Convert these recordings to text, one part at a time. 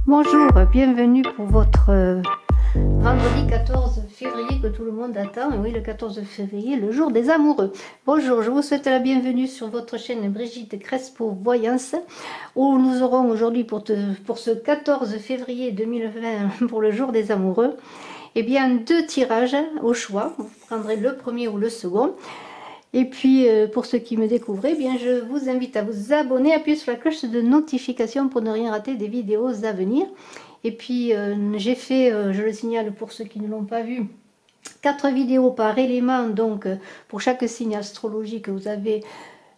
Bonjour, bienvenue pour votre vendredi 14 février que tout le monde attend. Et oui, le 14 février, le jour des amoureux. Bonjour, je vous souhaite la bienvenue sur votre chaîne Brigitte Crespo Voyance, où nous aurons aujourd'hui pour ce 14 février 2020, pour le jour des amoureux, eh bien 2 tirages au choix. Vous prendrez le premier ou le second. Et puis, pour ceux qui me découvrent, eh bien, je vous invite à vous abonner, appuyer sur la cloche de notification pour ne rien rater des vidéos à venir. Et puis, j'ai fait, je le signale pour ceux qui ne l'ont pas vu, 4 vidéos par élément. Donc, pour chaque signe astrologique, vous avez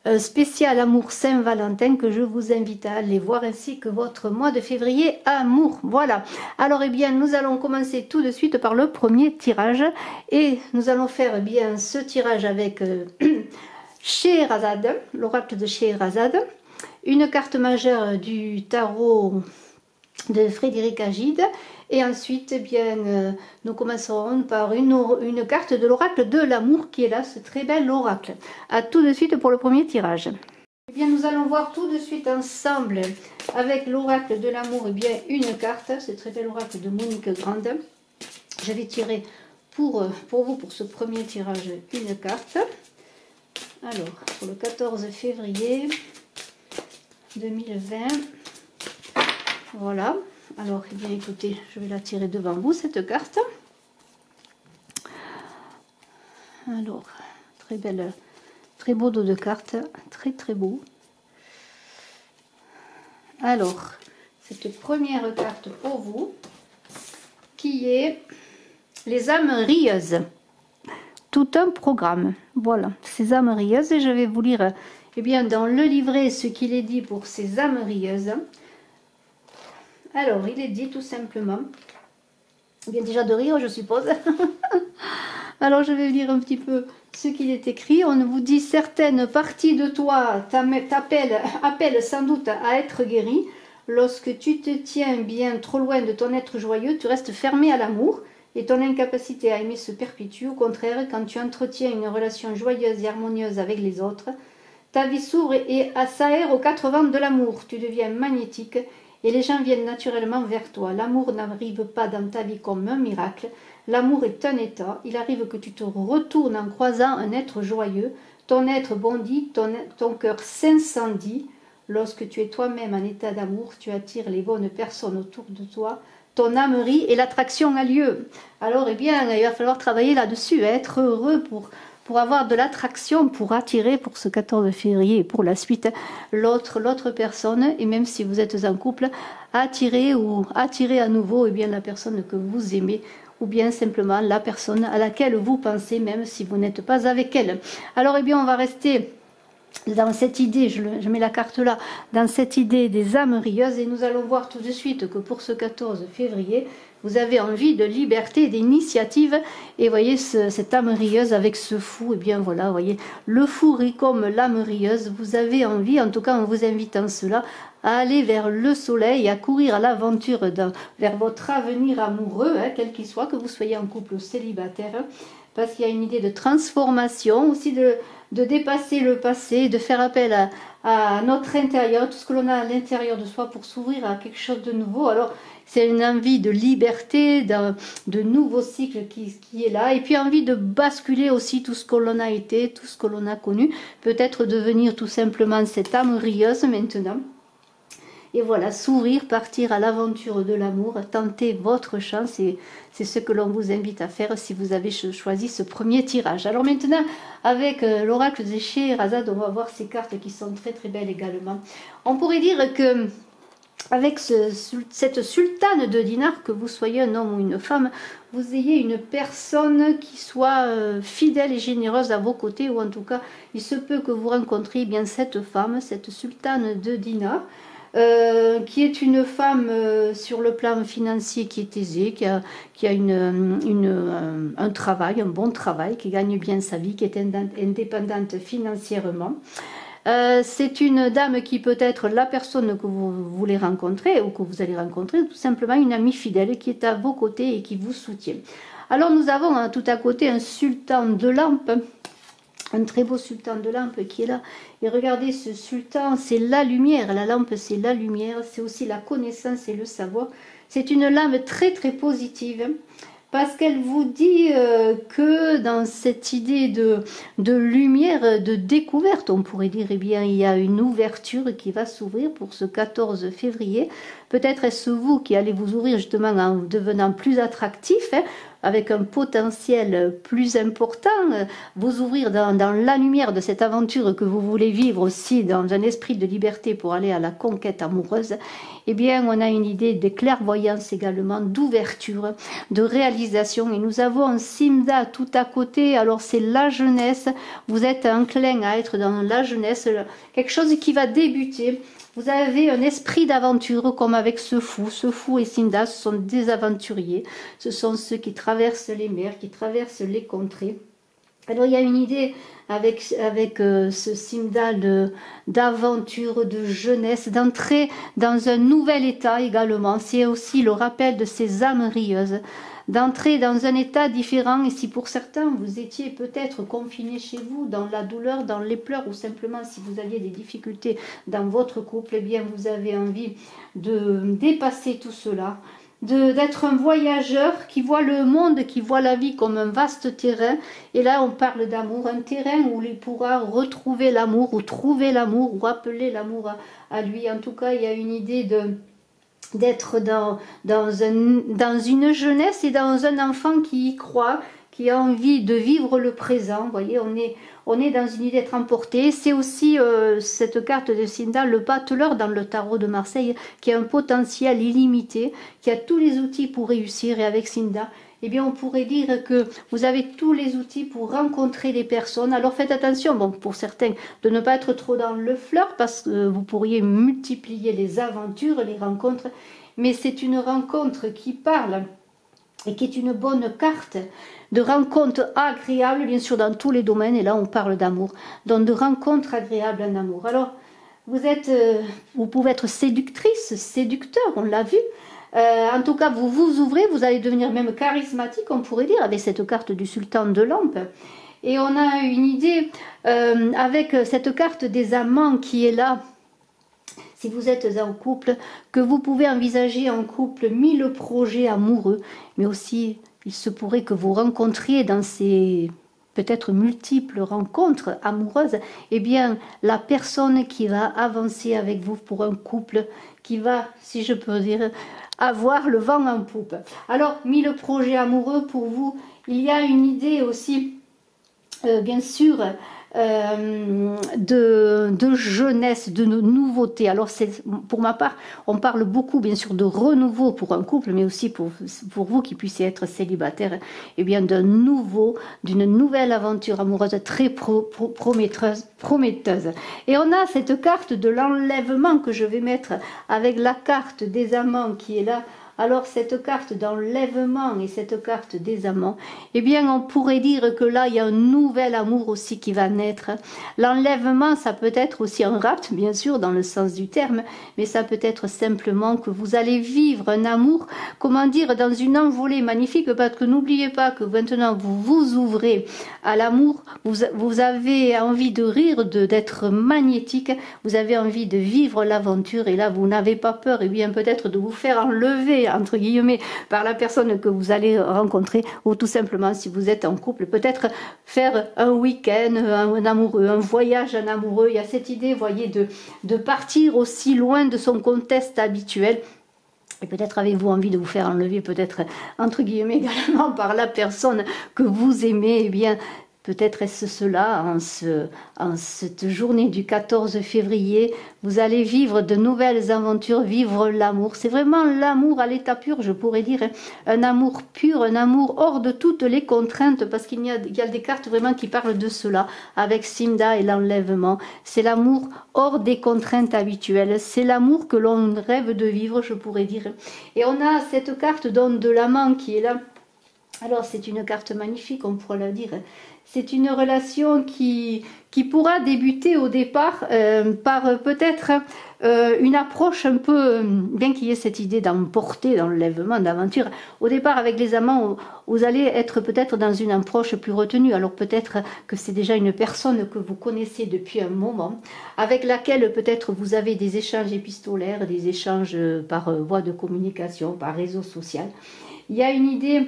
un spécial amour Saint-Valentin que je vous invite à aller voir, ainsi que votre mois de février amour. Voilà. Alors, eh bien, nous allons commencer tout de suite par le premier tirage. Et nous allons faire eh bien ce tirage avec Scheherazade, l'oracle de Scheherazade, une carte majeure du tarot de Frédéric Agide, et ensuite eh bien nous commencerons par une carte de l'oracle de l'amour qui est là, ce très bel oracle. À tout de suite pour le premier tirage. Eh bien, nous allons voir tout de suite ensemble avec l'oracle de l'amour eh bien une carte, ce très bel oracle de Monique Grande. Je vais tirer pour vous, pour ce premier tirage, une carte. Alors, pour le 14 février 2020, voilà. Alors, eh bien, écoutez, je vais la tirer devant vous, cette carte. Alors, très belle, très beau dos de carte, très très beau. Alors, cette première carte pour vous, qui est les âmes rieuses. Tout un programme. Voilà, ces âmes rieuses, et je vais vous lire, eh bien, dans le livret, ce qu'il est dit pour ces âmes rieuses. Alors, il est dit tout simplement, il vient déjà de rire, je suppose. Alors, je vais lire un petit peu ce qu'il est écrit. On vous dit: certaines parties de toi appellent sans doute à être guéries. Lorsque tu te tiens bien trop loin de ton être joyeux, tu restes fermé à l'amour et ton incapacité à aimer se perpétue. Au contraire, quand tu entretiens une relation joyeuse et harmonieuse avec les autres, ta vie s'ouvre et s'aère aux 4 vents de l'amour. Tu deviens magnétique et les gens viennent naturellement vers toi. L'amour n'arrive pas dans ta vie comme un miracle. L'amour est un état. Il arrive que tu te retournes en croisant un être joyeux. Ton être bondit, ton cœur s'incendie. Lorsque tu es toi-même en état d'amour, tu attires les bonnes personnes autour de toi. Ton âme rit et l'attraction a lieu. Alors, eh bien, il va falloir travailler là-dessus, être heureux pour avoir de l'attraction, pour attirer pour ce 14 février et pour la suite l'autre personne. Et même si vous êtes en couple, attirer à nouveau eh bien, la personne que vous aimez, ou bien simplement la personne à laquelle vous pensez, même si vous n'êtes pas avec elle. Alors, eh bien, on va rester dans cette idée, je mets la carte là, dans cette idée des âmes rieuses, et nous allons voir tout de suite que pour ce 14 février, vous avez envie de liberté, d'initiative, et voyez cette âme rieuse avec ce fou, et bien voilà, voyez, le fou rit comme l'âme rieuse. Vous avez envie, en tout cas en vous invitant cela, à aller vers le soleil, à courir à l'aventure vers votre avenir amoureux, hein, quel qu'il soit, que vous soyez en couple ou célibataire, hein, parce qu'il y a une idée de transformation, aussi de dépasser le passé, de faire appel à notre intérieur, tout ce que l'on a à l'intérieur de soi pour s'ouvrir à quelque chose de nouveau. Alors, c'est une envie de liberté, de nouveau cycle qui est là, et puis envie de basculer aussi tout ce que l'on a été, tout ce que l'on a connu, peut-être devenir tout simplement cette âme rieuse maintenant. Et voilà, s'ouvrir, partir à l'aventure de l'amour, tenter votre chance, et c'est ce que l'on vous invite à faire si vous avez choisi ce premier tirage. Alors maintenant, avec l'oracle de Scheherazade, on va voir ces cartes qui sont très très belles également. On pourrait dire que avec cette sultane de dinar, que vous soyez un homme ou une femme, vous ayez une personne qui soit fidèle et généreuse à vos côtés, ou en tout cas, il se peut que vous rencontriez bien cette femme, cette sultane de dinar, qui est une femme sur le plan financier qui est aisée, qui a un travail, un bon travail, qui gagne bien sa vie, qui est indépendante financièrement. C'est une dame qui peut être la personne que vous voulez rencontrer ou que vous allez rencontrer, tout simplement une amie fidèle qui est à vos côtés et qui vous soutient. Alors nous avons tout à côté un sultan de lampe un très beau sultan de lampe qui est là. Et regardez, ce sultan, c'est la lumière. La lampe, c'est la lumière. C'est aussi la connaissance et le savoir. C'est une lampe très, très positive. Parce qu'elle vous dit que dans cette idée de lumière, de découverte, on pourrait dire, eh bien, il y a une ouverture qui va s'ouvrir pour ce 14 février. Peut-être est-ce vous qui allez vous ouvrir justement en devenant plus attractif, hein, avec un potentiel plus important, vous ouvrir dans la lumière de cette aventure que vous voulez vivre aussi dans un esprit de liberté pour aller à la conquête amoureuse. Eh bien, on a une idée de clairvoyance également, d'ouverture, de réalisation. Et nous avons Simda tout à côté. Alors, c'est la jeunesse. Vous êtes enclin à être dans la jeunesse, quelque chose qui va débuter. Vous avez un esprit d'aventure comme avec ce fou. Ce fou et Simda, ce sont des aventuriers. Ce sont ceux qui traversent les mers, qui traversent les contrées. Alors il y a une idée avec ce Simda d'aventure, de jeunesse, d'entrer dans un nouvel état également. C'est aussi le rappel de ces âmes rieuses, d'entrer dans un état différent. Et si pour certains vous étiez peut-être confinés chez vous, dans la douleur, dans les pleurs, ou simplement si vous aviez des difficultés dans votre couple, eh bien vous avez envie de dépasser tout cela, d'être un voyageur qui voit le monde, qui voit la vie comme un vaste terrain. Et là on parle d'amour, un terrain où il pourra retrouver l'amour, ou trouver l'amour, ou appeler l'amour à lui. En tout cas, il y a une idée d'être dans une jeunesse et dans un enfant qui y croit, qui a envie de vivre le présent. Vous voyez, on est dans une idée d'être emporté. C'est aussi cette carte de Simda, le bateleur dans le tarot de Marseille, qui a un potentiel illimité, qui a tous les outils pour réussir. Et avec Simda, eh bien, on pourrait dire que vous avez tous les outils pour rencontrer les personnes. Alors faites attention, bon, pour certains, de ne pas être trop dans le flirt, parce que vous pourriez multiplier les aventures, les rencontres. Mais c'est une rencontre qui parle et qui est une bonne carte de rencontres agréables, bien sûr, dans tous les domaines. Et là, on parle d'amour. Donc, de rencontres agréables en amour. Alors, vous pouvez être séductrice, séducteur, on l'a vu. En tout cas, vous vous ouvrez, vous allez devenir même charismatique, on pourrait dire, avec cette carte du sultan de lampe. Et on a une idée avec cette carte des amants qui est là. Si vous êtes en couple, que vous pouvez envisager en couple 1000 projets amoureux, mais aussi il se pourrait que vous rencontriez dans ces peut-être multiples rencontres amoureuses, eh bien la personne qui va avancer avec vous pour un couple, qui va, si je peux dire, avoir le vent en poupe. Alors 1000 projets amoureux pour vous, il y a une idée aussi, bien sûr, de jeunesse, de nouveauté. Alors pour ma part, on parle beaucoup bien sûr de renouveau pour un couple, mais aussi pour vous qui puissiez être célibataire, et bien d'une nouvelle aventure amoureuse très prometteuse. Et on a cette carte de l'enlèvement que je vais mettre avec la carte des amants qui est là. Alors cette carte d'enlèvement et cette carte des amants, eh bien on pourrait dire que là il y a un nouvel amour aussi qui va naître. L'enlèvement, ça peut être aussi un rapt, bien sûr, dans le sens du terme, mais ça peut être simplement que vous allez vivre un amour, comment dire, dans une envolée magnifique, parce que n'oubliez pas que maintenant vous vous ouvrez à l'amour, vous avez envie de rire, d'être magnétique, vous avez envie de vivre l'aventure, et là vous n'avez pas peur, et bien peut-être de vous faire enlever entre guillemets par la personne que vous allez rencontrer, ou tout simplement si vous êtes en couple, peut-être faire un week-end, un amoureux, un voyage en amoureux. Il y a cette idée, vous voyez, de partir aussi loin de son contexte habituel. Et peut-être avez-vous envie de vous faire enlever, peut-être entre guillemets également par la personne que vous aimez. Eh bien, peut-être est-ce cela, en cette journée du 14 février, vous allez vivre de nouvelles aventures, vivre l'amour. C'est vraiment l'amour à l'état pur, je pourrais dire, hein. Un amour pur, un amour hors de toutes les contraintes, parce qu'il y a des cartes vraiment qui parlent de cela, avec Simda et l'enlèvement. C'est l'amour hors des contraintes habituelles, c'est l'amour que l'on rêve de vivre, je pourrais dire. Et on a cette carte donc de l'amant qui est là, Alors c'est une carte magnifique, on pourra le dire. C'est une relation qui pourra débuter au départ par peut-être une approche un peu, bien qu'il y ait cette idée d'emporter, d'enlèvement, d'aventure. Au départ avec les amants, vous allez être peut-être dans une approche plus retenue. Alors peut-être que c'est déjà une personne que vous connaissez depuis un moment, avec laquelle peut-être vous avez des échanges épistolaires, des échanges par voie de communication, par réseau social. Il y a une idée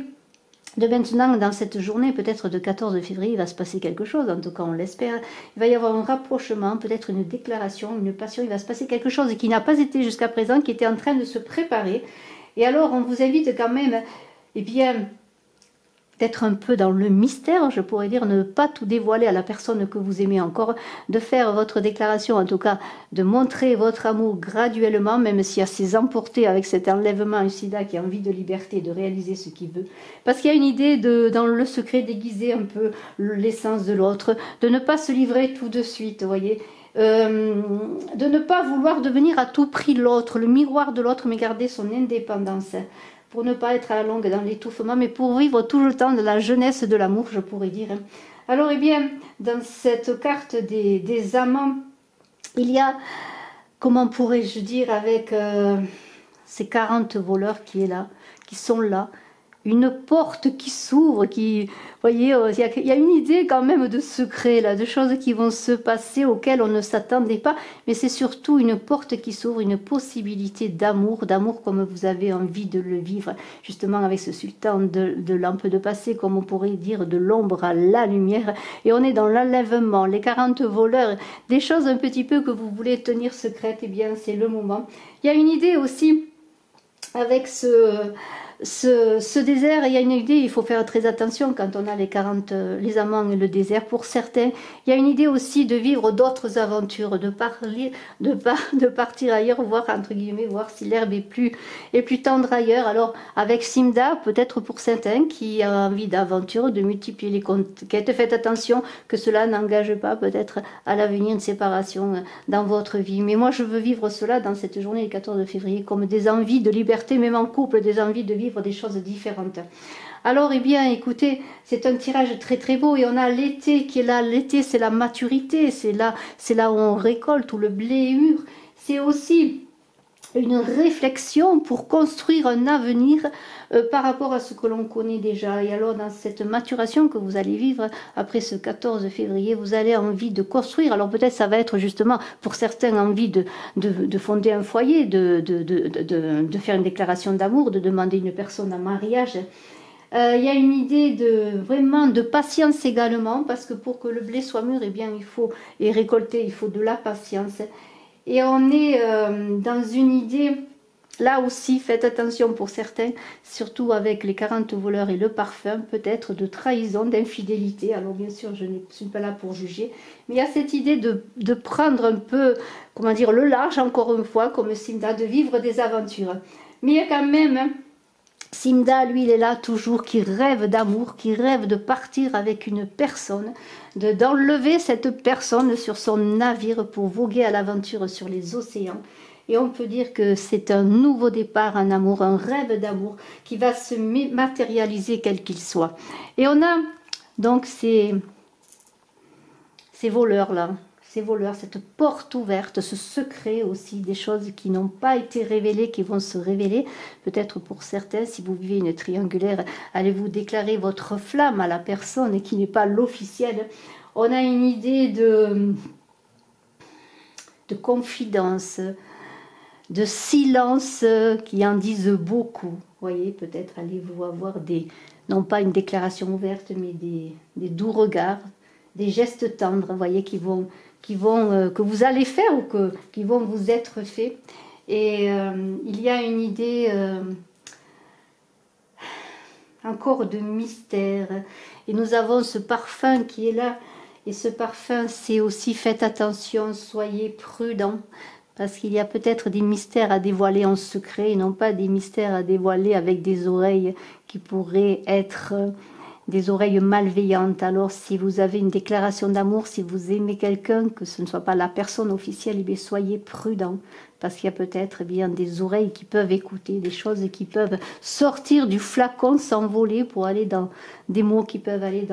de maintenant, dans cette journée, peut-être de 14 février, il va se passer quelque chose, en tout cas on l'espère. Il va y avoir un rapprochement, peut-être une déclaration, une passion, il va se passer quelque chose qui n'a pas été jusqu'à présent, qui était en train de se préparer. Et alors on vous invite quand même, eh bien, d'être un peu dans le mystère, je pourrais dire, ne pas tout dévoiler à la personne que vous aimez encore, de faire votre déclaration, en tout cas, de montrer votre amour graduellement, même s'il y a ces emportés avec cet enlèvement, un sida qui a envie de liberté, de réaliser ce qu'il veut. Parce qu'il y a une idée de, dans le secret, déguiser un peu l'essence de l'autre, de ne pas se livrer tout de suite, vous voyez, de ne pas vouloir devenir à tout prix l'autre, le miroir de l'autre, mais garder son indépendance, pour ne pas être à la longue dans l'étouffement, mais pour vivre tout le temps de la jeunesse de l'amour, je pourrais dire. Alors, eh bien, dans cette carte des amants, il y a, comment pourrais-je dire, avec ces 40 voleurs qui sont là, une porte qui s'ouvre, qui, vous voyez, il y a une idée quand même de secret, là, de choses qui vont se passer auxquelles on ne s'attendait pas, mais c'est surtout une porte qui s'ouvre, une possibilité d'amour comme vous avez envie de le vivre, justement avec ce sultan de lampe de passé, comme on pourrait dire, de l'ombre à la lumière, et on est dans l'enlèvement, les 40 voleurs, des choses un petit peu que vous voulez tenir secrètes, eh bien c'est le moment. Il y a une idée aussi avec ce désert, il y a une idée, il faut faire très attention quand on a les amants et le désert. Pour certains, il y a une idée aussi de vivre d'autres aventures, de partir ailleurs, voir entre guillemets, voir si l'herbe est plus tendre ailleurs. Alors avec Simda, peut-être pour certains qui ont envie d'aventure, de multiplier les conquêtes, faites attention que cela n'engage pas peut-être à l'avenir une séparation dans votre vie. Mais moi je veux vivre cela dans cette journée du 14 février comme des envies de liberté, même en couple, des envies de vivre des choses différentes. Alors, eh bien, écoutez, c'est un tirage très très beau et on a l'été qui est là. L'été, c'est la maturité, c'est là où on récolte, où le blé est mûr. C'est aussi une réflexion pour construire un avenir par rapport à ce que l'on connaît déjà. Et alors, dans cette maturation que vous allez vivre après ce 14 février, vous allez envie de construire. Alors, peut-être ça va être justement, pour certains, envie de fonder un foyer, de faire une déclaration d'amour, de demander une personne en mariage. Il y a une idée vraiment de patience également, parce que pour que le blé soit mûr, eh bien, et récolté, il faut de la patience. Et on est dans une idée, là aussi, faites attention pour certains, surtout avec les 40 voleurs et le parfum, peut-être de trahison, d'infidélité. Alors bien sûr, je ne suis pas là pour juger, mais il y a cette idée de prendre un peu, comment dire, le large, encore une fois, comme Simda, de vivre des aventures. Mais il y a quand même... Simda, lui, il est là toujours, qui rêve d'amour, qui rêve de partir avec une personne, d'enlever cette personne sur son navire pour voguer à l'aventure sur les océans. Et on peut dire que c'est un nouveau départ, un amour, un rêve d'amour qui va se matérialiser quel qu'il soit. Et on a donc ces voleurs-là. Ces voleurs, cette porte ouverte, ce secret aussi, des choses qui n'ont pas été révélées, qui vont se révéler. Peut-être pour certains, si vous vivez une triangulaire, allez-vous déclarer votre flamme à la personne qui n'est pas l'officielle. On a une idée de confidence, de silence qui en disent beaucoup. Vous voyez, peut-être allez-vous avoir non pas une déclaration ouverte, mais des doux regards, des gestes tendres, vous voyez, que vous allez faire ou qui vont vous être faits. Et il y a une idée encore de mystère. Et nous avons ce parfum qui est là. Et ce parfum, c'est aussi, faites attention, soyez prudents. Parce qu'il y a peut-être des mystères à dévoiler en secret, et non pas des mystères à dévoiler avec des oreilles qui pourraient être... des oreilles malveillantes. Alors si vous avez une déclaration d'amour, si vous aimez quelqu'un, que ce ne soit pas la personne officielle, eh bien, soyez prudent. parce qu'il y a peut-être eh bien des oreilles qui peuvent écouter, des choses qui peuvent sortir du flacon, s'envoler pour aller dans des mots qui peuvent aller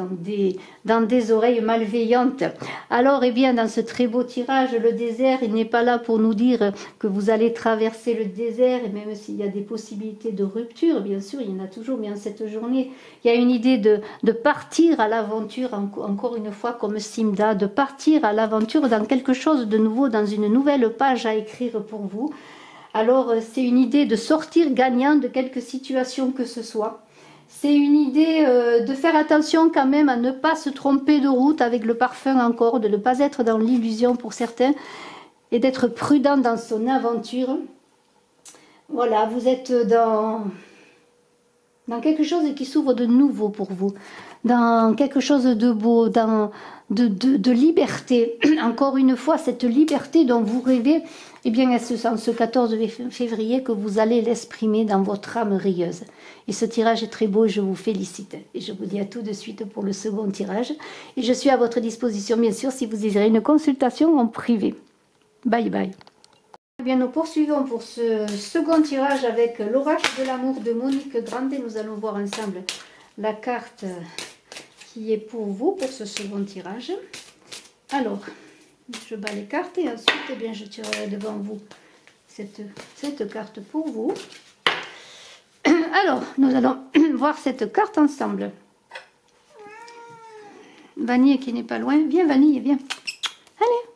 dans des oreilles malveillantes. Alors, eh bien, dans ce très beau tirage, le désert, il n'est pas là pour nous dire que vous allez traverser le désert, et même s'il y a des possibilités de rupture, bien sûr, il y en a toujours, bien cette journée, il y a une idée de partir à l'aventure, encore une fois, comme Simda, de partir à l'aventure dans quelque chose de nouveau, dans une nouvelle page à écrire pour vous. Alors, c'est une idée de sortir gagnant de quelque situation que ce soit. C'est une idée de faire attention quand même à ne pas se tromper de route avec le parfum encore, de ne pas être dans l'illusion pour certains, et d'être prudent dans son aventure. Voilà, vous êtes dans quelque chose qui s'ouvre de nouveau pour vous, dans quelque chose de beau, de liberté. Encore une fois, cette liberté dont vous rêvez, eh bien, c'est en ce 14 février que vous allez l'exprimer dans votre âme rieuse. Et ce tirage est très beau, je vous félicite. Et je vous dis à tout de suite pour le second tirage. Et je suis à votre disposition, bien sûr, si vous désirez une consultation en privé. Bye bye. Eh bien, nous poursuivons pour ce second tirage avec l'oracle de l'amour de Monique Grande. Nous allons voir ensemble la carte qui est pour vous pour ce second tirage. Alors, je bats les cartes et ensuite, eh bien, je tirerai devant vous cette carte pour vous. Alors, nous allons voir cette carte ensemble. Vanille qui n'est pas loin. Viens, Vanille, viens. Allez.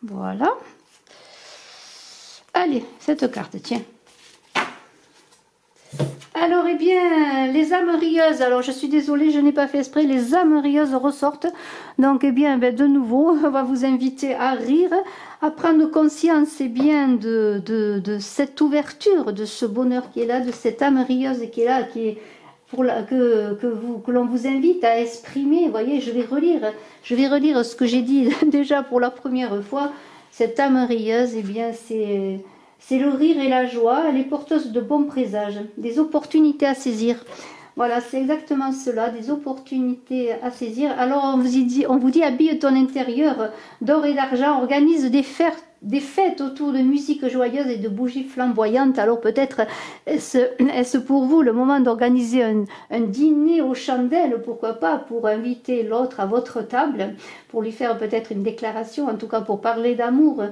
Voilà. Allez, cette carte, tiens. Alors, eh bien, les âmes rieuses. Alors, je suis désolée, je n'ai pas fait exprès. Les âmes rieuses ressortent. Donc, eh bien, de nouveau, on va vous inviter à rire, à prendre conscience, eh bien, de cette ouverture, de ce bonheur qui est là, de cette âme rieuse qui est là, qui est que l'on vous invite à exprimer. Vous voyez, je vais relire ce que j'ai dit déjà pour la première fois. Cette âme rieuse, eh bien, c'est le rire et la joie. Elle est porteuse de bons présages, des opportunités à saisir. Voilà, c'est exactement cela, des opportunités à saisir. Alors, on vous dit, habille ton intérieur d'or et d'argent, organise des fêtes autour de musique joyeuse et de bougies flamboyantes. Alors peut-être est-ce pour vous le moment d'organiser un dîner aux chandelles, pourquoi pas, pour inviter l'autre à votre table, pour lui faire peut-être une déclaration, en tout cas pour parler d'amour.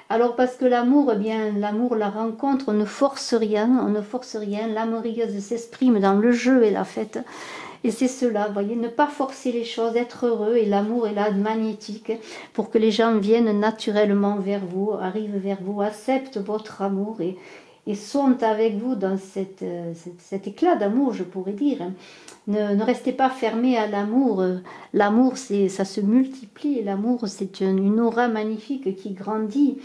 Alors parce que l'amour, eh bien, l'amour, la rencontre, on ne force rien, l'âme rieuse s'exprime dans le jeu et la fête. Et c'est cela, vous voyez, ne pas forcer les choses, être heureux, et l'amour est là, magnétique, pour que les gens viennent naturellement vers vous, arrivent vers vous, acceptent votre amour et sont avec vous dans cet éclat d'amour, je pourrais dire. Ne restez pas fermés à l'amour. L'amour, ça se multiplie. L'amour, c'est une aura magnifique qui grandit.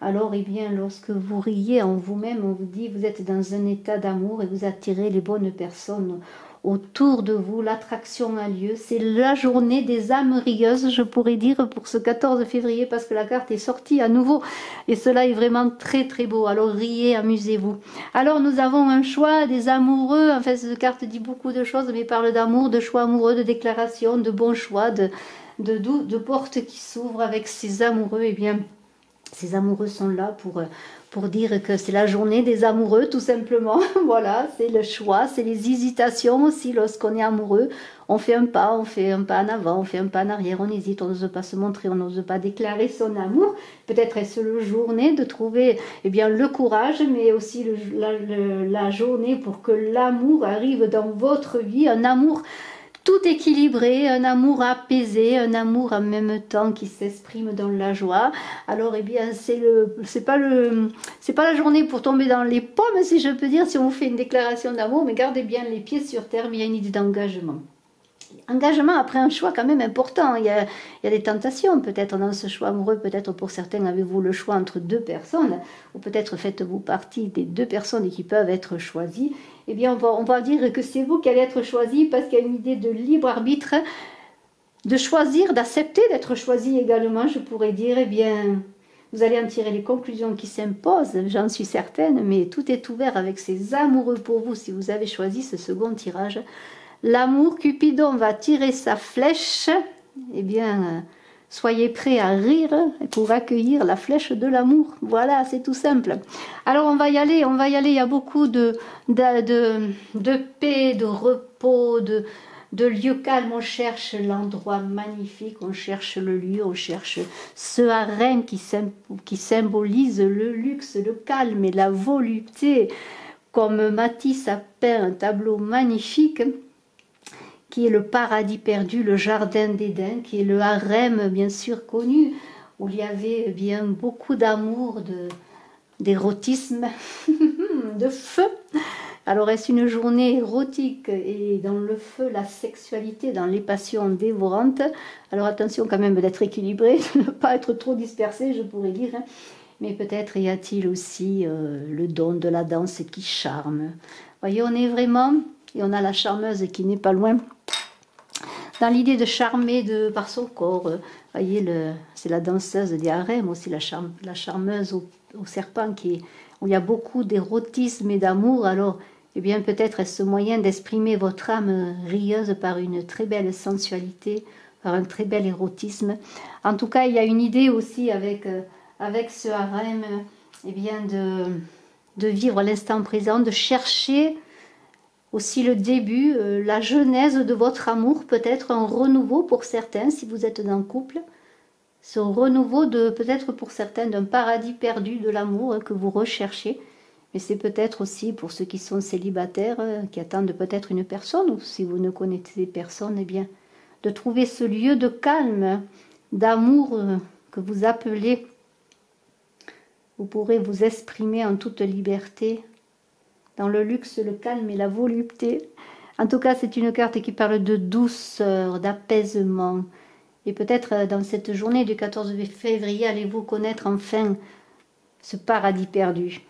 Alors, eh bien, lorsque vous riez en vous-même, on vous dit, vous êtes dans un état d'amour et vous attirez les bonnes personnes autour de vous, l'attraction a lieu. C'est la journée des âmes rieuses, je pourrais dire, pour ce 14 février, parce que la carte est sortie à nouveau. Et cela est vraiment très très beau. Alors riez, amusez-vous. Alors nous avons un choix des amoureux. Enfin, cette carte dit beaucoup de choses, mais parle d'amour, de choix amoureux, de déclaration, de bons choix, de portes qui s'ouvrent avec ces amoureux. Eh bien, ces amoureux sont là pour dire que c'est la journée des amoureux, tout simplement. Voilà, c'est le choix, c'est les hésitations aussi lorsqu'on est amoureux. On fait un pas en avant, on fait un pas en arrière, on hésite, on n'ose pas se montrer, on n'ose pas déclarer son amour. Peut-être est-ce la journée de trouver eh bien, le courage, mais aussi la journée pour que l'amour arrive dans votre vie, un amour tout équilibré, un amour apaisé, un amour en même temps qui s'exprime dans la joie. Alors, eh bien, c'est pas la journée pour tomber dans les pommes, si je peux dire, si on vous fait une déclaration d'amour, mais gardez bien les pieds sur terre, mais il y a une idée d'engagement. Engagement après un choix quand même important. Il y a des tentations peut-être dans ce choix amoureux. Peut-être pour certains avez-vous le choix entre deux personnes, ou peut-être faites-vous partie des deux personnes qui peuvent être choisies. Eh bien, on va dire que c'est vous qui allez être choisi parce qu'il y a une idée de libre arbitre, de choisir, d'accepter d'être choisi également, je pourrais dire. Eh bien, vous allez en tirer les conclusions qui s'imposent, j'en suis certaine, mais tout est ouvert avec ces amoureux pour vous si vous avez choisi ce second tirage. L'amour, Cupidon va tirer sa flèche, eh bien, Soyez prêts à rire pour accueillir la flèche de l'amour. Voilà, c'est tout simple. Alors on va y aller, il y a beaucoup de paix, de repos, de lieux calmes. On cherche l'endroit magnifique, on cherche le lieu, on cherche ce harem qui symbolise le luxe, le calme et la volupté. Comme Matisse a peint un tableau magnifique, qui est le paradis perdu, le jardin d'Éden, qui est le harem bien sûr connu, où il y avait bien beaucoup d'amour, d'érotisme, de feu. Alors est-ce une journée érotique et dans le feu, la sexualité, dans les passions dévorantes? Alors attention quand même d'être équilibré, de ne pas être trop dispersé, je pourrais dire. Hein. Mais peut-être y a-t-il aussi le don de la danse qui charme. Vous voyez, on est vraiment, et on a la charmeuse qui n'est pas loin, dans l'idée de charmer par son corps. Voyez, c'est la danseuse des harems, aussi la charmeuse au serpent, où il y a beaucoup d'érotisme et d'amour. Alors, eh bien, peut-être est-ce ce moyen d'exprimer votre âme rieuse par une très belle sensualité, par un très bel érotisme. En tout cas, il y a une idée aussi avec ce harem, eh bien, de vivre l'instant présent, de chercher aussi le début, la genèse de votre amour, peut-être un renouveau pour certains, si vous êtes en couple, ce renouveau peut-être pour certains d'un paradis perdu de l'amour que vous recherchez, mais c'est peut-être aussi pour ceux qui sont célibataires, qui attendent peut-être une personne, ou si vous ne connaissez personne, eh bien, de trouver ce lieu de calme, d'amour que vous appelez, vous pourrez vous exprimer en toute liberté, dans le luxe, le calme et la volupté. En tout cas, c'est une carte qui parle de douceur, d'apaisement. Et peut-être dans cette journée du 14 février, allez-vous connaître enfin ce paradis perdu.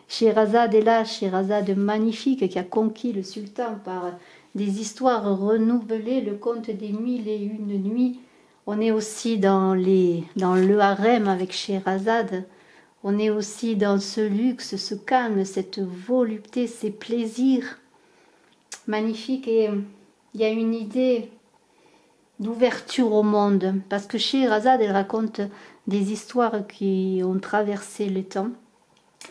Scheherazade est là, Scheherazade magnifique qui a conquis le sultan par des histoires renouvelées, le conte des 1001 nuits. On est aussi dans le harem avec Scheherazade. On est aussi dans ce luxe, ce calme, cette volupté, ces plaisirs magnifiques. Et il y a une idée d'ouverture au monde. Parce que Scheherazade, elle raconte des histoires qui ont traversé le temps.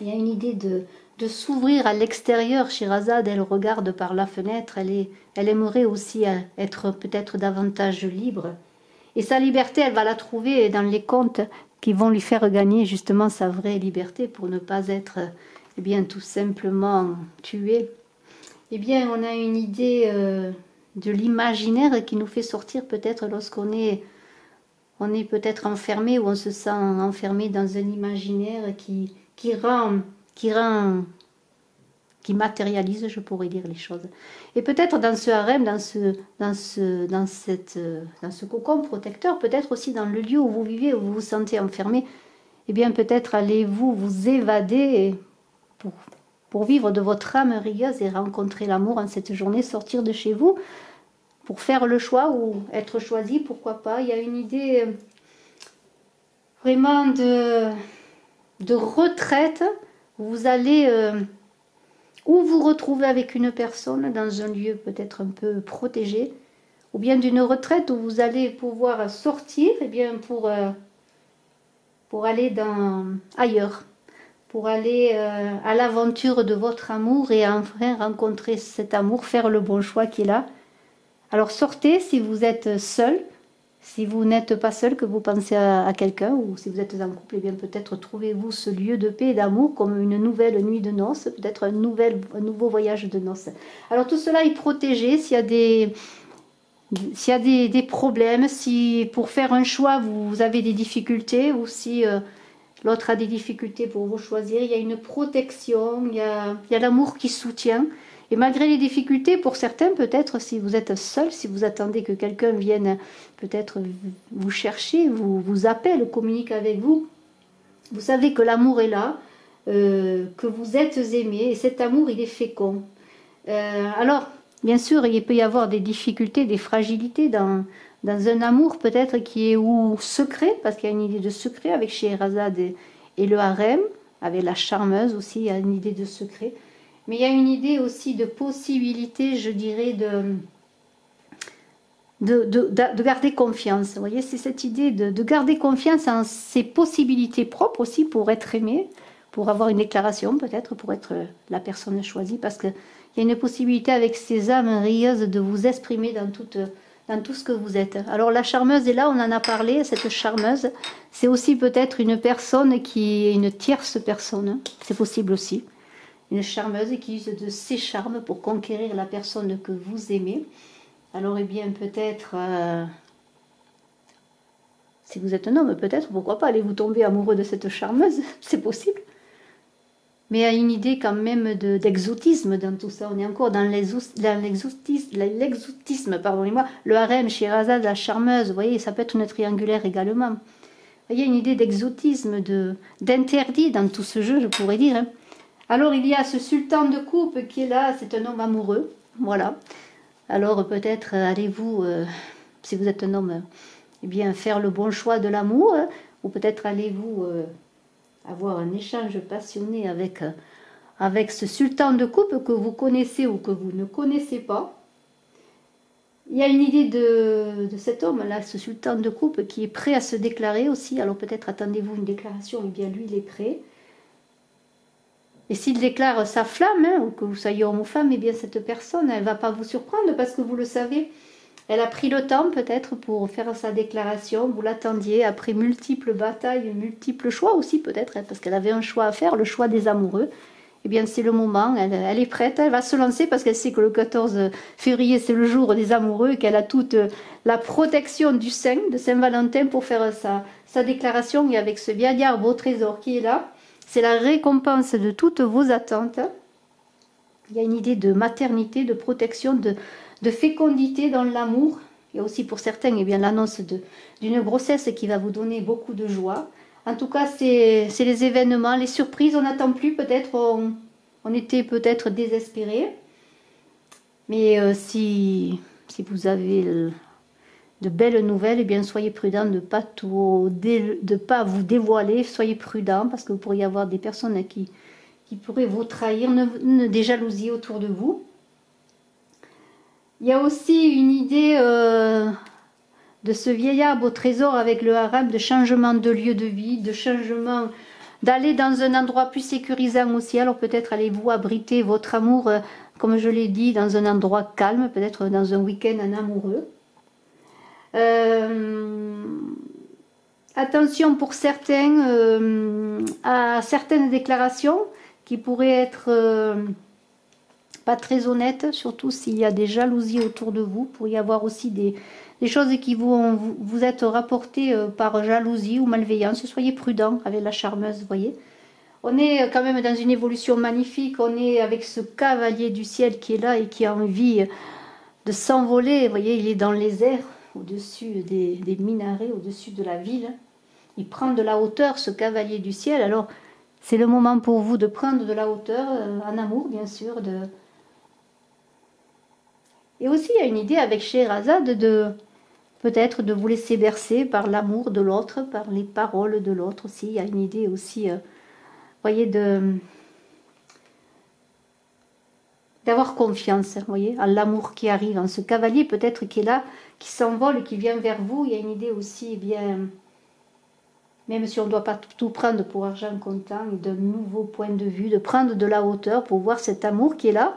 Il y a une idée de s'ouvrir à l'extérieur. Scheherazade, elle regarde par la fenêtre. Elle aimerait aussi être peut-être davantage libre. Et sa liberté, elle va la trouver dans les contes qui vont lui faire gagner justement sa vraie liberté pour ne pas être eh bien, tout simplement tué. Eh bien, on a une idée de l'imaginaire qui nous fait sortir peut-être lorsqu'on est peut-être enfermé ou on se sent enfermé dans un imaginaire qui matérialise, je pourrais dire les choses. Et peut-être dans ce harem, dans ce cocon protecteur, peut-être aussi dans le lieu où vous vivez, où vous vous sentez enfermé, eh bien peut-être allez-vous vous évader pour vivre de votre âme rieuse et rencontrer l'amour en cette journée, sortir de chez vous pour faire le choix ou être choisi, pourquoi pas. Il y a une idée vraiment de retraite, vous allez ou vous retrouver avec une personne dans un lieu peut-être un peu protégé, ou bien d'une retraite où vous allez pouvoir sortir eh bien, pour aller ailleurs, pour aller à l'aventure de votre amour et enfin rencontrer cet amour, faire le bon choix qui est là. Alors sortez si vous êtes seul. Si vous n'êtes pas seul, que vous pensez à quelqu'un, ou si vous êtes en couple, eh bien peut-être trouvez-vous ce lieu de paix et d'amour comme une nouvelle nuit de noces, peut-être un nouveau voyage de noces. Alors tout cela est protégé. S'il y a des problèmes, si pour faire un choix vous avez des difficultés, ou si l'autre a des difficultés pour vous choisir, il y a une protection, il y a l'amour qui soutient. Et malgré les difficultés, pour certains, peut-être si vous êtes seul, si vous attendez que quelqu'un vienne peut-être vous chercher, vous appelle, communique avec vous, vous savez que l'amour est là, que vous êtes aimé, et cet amour, il est fécond. Alors, bien sûr, il peut y avoir des difficultés, des fragilités dans un amour peut-être qui est ou secret, parce qu'il y a une idée de secret avec Scheherazade et le harem, avec la charmeuse aussi, il y a une idée de secret. Mais il y a une idée aussi de possibilité, je dirais, de garder confiance. Vous voyez, c'est cette idée de garder confiance en ses possibilités propres aussi pour être aimé, pour avoir une déclaration peut-être, pour être la personne choisie, parce qu'il y a une possibilité avec ces âmes rieuses de vous exprimer dans tout ce que vous êtes. Alors la charmeuse est là, on en a parlé, cette charmeuse, c'est aussi peut-être une personne qui est une tierce personne, c'est possible aussi. Une charmeuse qui use de ses charmes pour conquérir la personne que vous aimez. Alors, eh bien, peut-être, si vous êtes un homme, peut-être, pourquoi pas, allez-vous tomber amoureux de cette charmeuse, c'est possible. Mais il y a une idée quand même d'exotisme dans tout ça. On est encore dans l'exotisme, pardonnez-moi. Le harem, Scheherazade, la charmeuse, vous voyez, ça peut être une triangulaire également. Il y a une idée d'exotisme, d'interdit dans tout ce jeu, je pourrais dire. Hein. Alors, il y a ce sultan de coupe qui est là, c'est un homme amoureux, voilà. Alors peut-être allez-vous, si vous êtes un homme, eh bien faire le bon choix de l'amour, hein, ou peut-être allez-vous avoir un échange passionné avec ce sultan de coupe que vous connaissez ou que vous ne connaissez pas. Il y a une idée de cet homme-là, ce sultan de coupe, qui est prêt à se déclarer aussi. Alors peut-être attendez-vous une déclaration, eh bien lui il est prêt. Et s'il déclare sa flamme, hein, ou que vous soyez homme ou femme, eh bien cette personne, elle ne va pas vous surprendre parce que vous le savez. Elle a pris le temps peut-être pour faire sa déclaration. Vous l'attendiez après multiples batailles, multiples choix aussi peut-être, hein, parce qu'elle avait un choix à faire, le choix des amoureux. Eh bien c'est le moment, elle est prête, elle va se lancer parce qu'elle sait que le 14 février c'est le jour des amoureux et qu'elle a toute la protection du Saint, de Saint-Valentin pour faire sa déclaration. Et avec ce vieillard beau trésor qui est là, c'est la récompense de toutes vos attentes. Il y a une idée de maternité, de protection, de fécondité dans l'amour. Il y a aussi pour certains eh bien l'annonce d'une grossesse qui va vous donner beaucoup de joie. En tout cas, c'est les événements, les surprises. On n'attend plus, peut-être, on était peut-être désespérés. Mais si vous avez de belles nouvelles, eh bien soyez prudents de ne pas vous dévoiler, soyez prudents parce que vous pourriez avoir des personnes qui pourraient vous trahir, des jalousies autour de vous. Il y a aussi une idée de ce vieillard au trésor avec le harem, de changement de lieu de vie, de changement, d'aller dans un endroit plus sécurisant aussi. Alors peut-être allez-vous abriter votre amour, comme je l'ai dit, dans un endroit calme, peut-être dans un week-end en amoureux. Attention pour certains à certaines déclarations qui pourraient être pas très honnêtes, surtout s'il y a des jalousies autour de vous. Il pourrait y avoir aussi des choses qui vous êtes rapportées par jalousie ou malveillance. Soyez prudents avec la charmeuse, vous voyez. On est quand même dans une évolution magnifique. On est avec ce cavalier du ciel qui est là et qui a envie de s'envoler. Vous voyez, il est dans les airs, au-dessus des minarets, au-dessus de la ville. Il prend de la hauteur, ce cavalier du ciel. Alors, c'est le moment pour vous de prendre de la hauteur, en amour, bien sûr. Et aussi, il y a une idée avec Scheherazade peut-être de vous laisser bercer par l'amour de l'autre, par les paroles de l'autre aussi. Il y a une idée aussi, voyez, d'avoir confiance, voyez, en l'amour qui arrive, en ce cavalier peut-être qui est là, qui s'envole, qui vient vers vous. Il y a une idée aussi, eh bien, même si on ne doit pas tout prendre pour argent comptant, d'un nouveau point de vue, de prendre de la hauteur pour voir cet amour qui est là,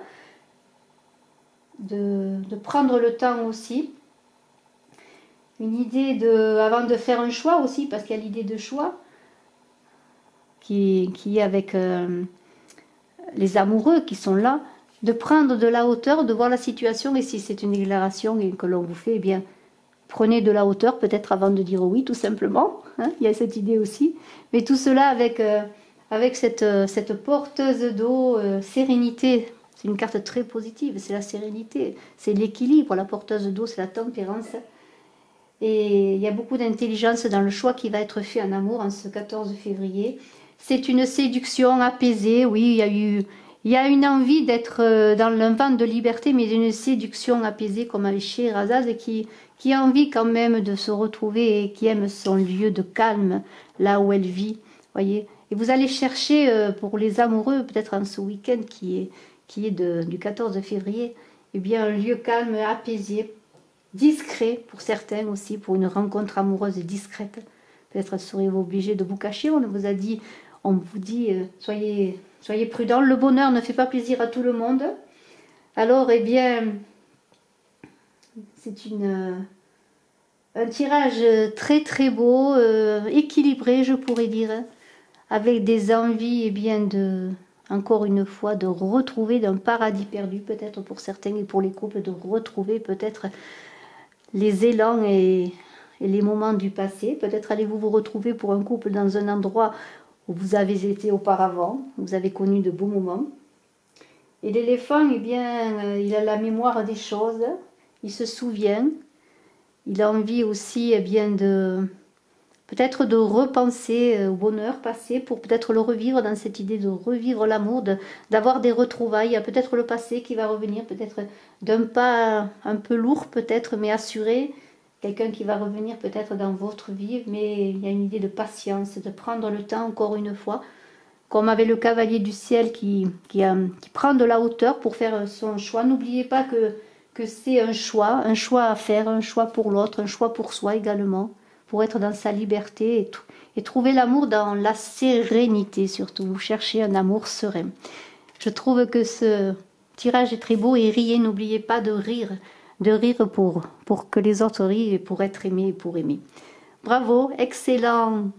de prendre le temps aussi. Une idée avant de faire un choix aussi, parce qu'il y a l'idée de choix qui est avec les amoureux qui sont là, de prendre de la hauteur, de voir la situation, et si c'est une déclaration que l'on vous fait, eh bien, prenez de la hauteur, peut-être avant de dire oui, tout simplement. Hein, il y a cette idée aussi. Mais tout cela avec cette porteuse d'eau, sérénité. C'est une carte très positive, c'est la sérénité, c'est l'équilibre. La porteuse d'eau, c'est la tempérance. Et il y a beaucoup d'intelligence dans le choix qui va être fait en amour en ce 14 février. C'est une séduction apaisée, oui, il y a une envie d'être dans un vent de liberté, mais d'une séduction apaisée comme avec Scheherazade qui a envie quand même de se retrouver et qui aime son lieu de calme, là où elle vit, voyez. Et vous allez chercher pour les amoureux, peut-être en ce week-end qui est du 14 février, eh bien un lieu calme, apaisé. discret pour certains aussi, pour une rencontre amoureuse discrète. Peut-être seriez-vous obligé de vous cacher. On vous dit, soyez prudents. Le bonheur ne fait pas plaisir à tout le monde. Alors, eh bien, c'est un tirage très très beau, équilibré, je pourrais dire, avec des envies, eh bien, encore une fois, de retrouver d'un paradis perdu, peut-être pour certains et pour les couples, de retrouver peut-être les élans et les moments du passé. Peut-être allez-vous vous retrouver pour un couple dans un endroit où vous avez été auparavant, où vous avez connu de beaux moments. Et l'éléphant, eh bien, il a la mémoire des choses, il se souvient, il a envie aussi, eh bien, peut-être de repenser au bonheur passé pour peut-être le revivre, dans cette idée de revivre l'amour, d'avoir des retrouvailles. Il y a peut-être le passé qui va revenir, peut-être d'un pas un peu lourd peut-être, mais assuré. Quelqu'un qui va revenir peut-être dans votre vie, mais il y a une idée de patience, de prendre le temps encore une fois, comme avec le cavalier du ciel qui prend de la hauteur pour faire son choix. N'oubliez pas que c'est un choix à faire, un choix pour l'autre, un choix pour soi également, pour être dans sa liberté et trouver l'amour dans la sérénité surtout. Vous cherchez un amour serein. Je trouve que ce tirage est très beau et riez, n'oubliez pas de rire pour que les autres rient et pour être aimés et pour aimer. Bravo, excellent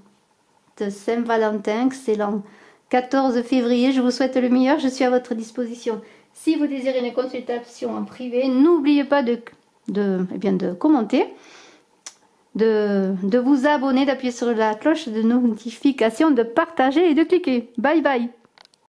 Saint-Valentin, excellent 14 février, je vous souhaite le meilleur, je suis à votre disposition. Si vous désirez une consultation en privé, n'oubliez pas de commenter, de vous abonner, d'appuyer sur la cloche de notification, de partager et de cliquer. Bye bye.